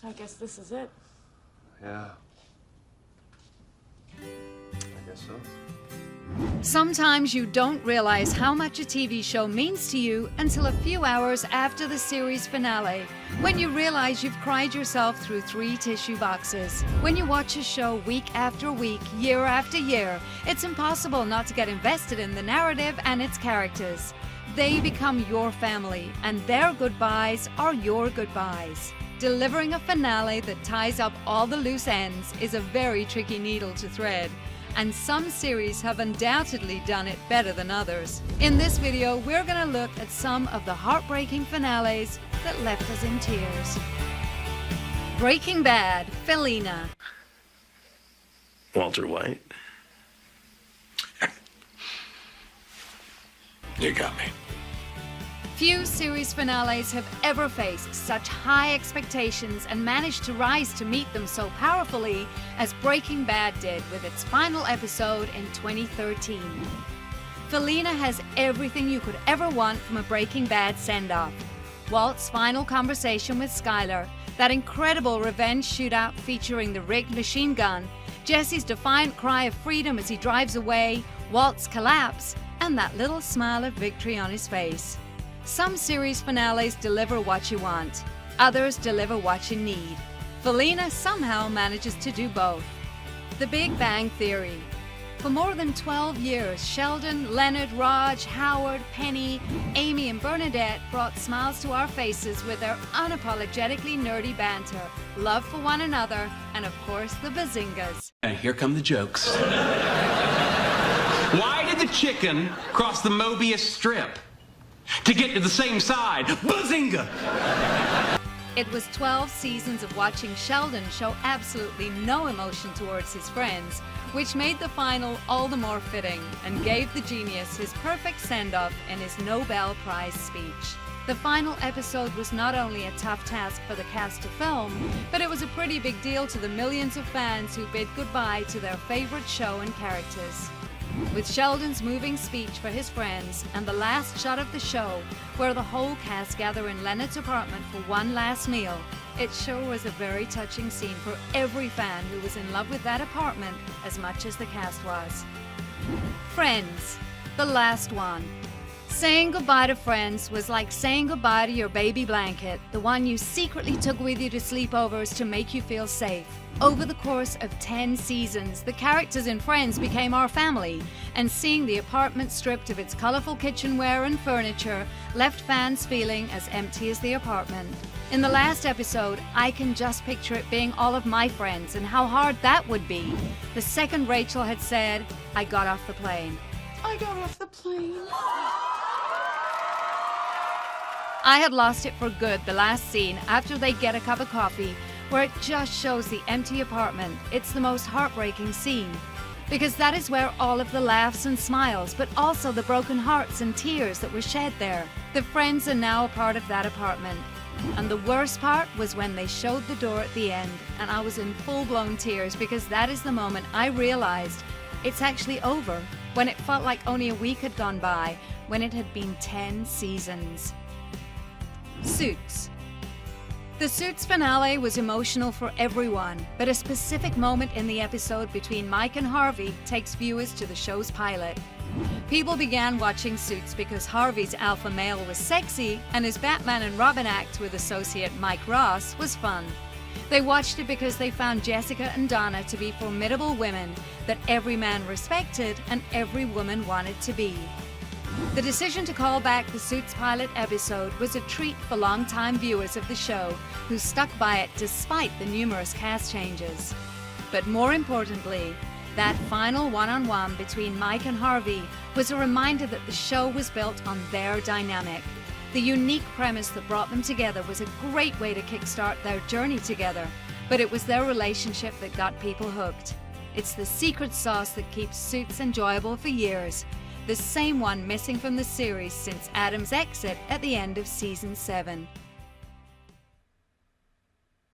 I guess this is it. Yeah. I guess so. Sometimes you don't realize how much a TV show means to you until a few hours after the series finale, when you realize you've cried yourself through 3 tissue boxes. When you watch a show week after week, year after year, it's impossible not to get invested in the narrative and its characters. They become your family, and their goodbyes are your goodbyes. Delivering a finale that ties up all the loose ends is a very tricky needle to thread, and some series have undoubtedly done it better than others. In this video, we're going to look at some of the heartbreaking finales that left us in tears. Breaking Bad, Felina. Walter White. You got me. Few series finales have ever faced such high expectations and managed to rise to meet them so powerfully as Breaking Bad did with its final episode in 2013. Felina has everything you could ever want from a Breaking Bad send-off. Walt's final conversation with Skyler, that incredible revenge shootout featuring the rigged machine gun, Jesse's defiant cry of freedom as he drives away, Walt's collapse, and that little smile of victory on his face. Some series finales deliver what you want, others deliver what you need. Felina somehow manages to do both. The Big Bang Theory. For more than 12 years, Sheldon, Leonard, Raj, Howard, Penny, Amy, and Bernadette brought smiles to our faces with their unapologetically nerdy banter, love for one another, and of course the bazingas. And here come the jokes. Why did the chicken cross the Mobius strip? To get to the same side. Bazinga! It was 12 seasons of watching Sheldon show absolutely no emotion towards his friends, which made the final all the more fitting and gave the genius his perfect send-off in his Nobel Prize speech. The final episode was not only a tough task for the cast to film, but it was a pretty big deal to the millions of fans who bid goodbye to their favorite show and characters. With Sheldon's moving speech for his friends and the last shot of the show, where the whole cast gather in Leonard's apartment for one last meal, it sure was a very touching scene for every fan who was in love with that apartment as much as the cast was. Friends, the last one. Saying goodbye to Friends was like saying goodbye to your baby blanket, the one you secretly took with you to sleepovers to make you feel safe. Over the course of 10 seasons, the characters in Friends became our family, and seeing the apartment stripped of its colorful kitchenware and furniture left fans feeling as empty as the apartment. In the last episode, I can just picture it being all of my friends and how hard that would be. The second Rachel had said, "I got off the plane." I got off the plane. I had lost it for good the last scene after they get a cup of coffee, where it just shows the empty apartment. It's the most heartbreaking scene, because that is where all of the laughs and smiles, but also the broken hearts and tears that were shed there. The friends are now a part of that apartment. And the worst part was when they showed the door at the end, and I was in full-blown tears because that is the moment I realized it's actually over, when it felt like only a week had gone by, when it had been 10 seasons. Suits. The Suits finale was emotional for everyone, but a specific moment in the episode between Mike and Harvey takes viewers to the show's pilot. People began watching Suits because Harvey's alpha male was sexy and his Batman and Robin act with associate Mike Ross was fun. They watched it because they found Jessica and Donna to be formidable women that every man respected and every woman wanted to be. The decision to call back the Suits pilot episode was a treat for longtime viewers of the show who stuck by it despite the numerous cast changes. But more importantly, that final one-on-one between Mike and Harvey was a reminder that the show was built on their dynamic. The unique premise that brought them together was a great way to kickstart their journey together, but it was their relationship that got people hooked. It's the secret sauce that keeps Suits enjoyable for years, the same one missing from the series since Adam's exit at the end of season 7.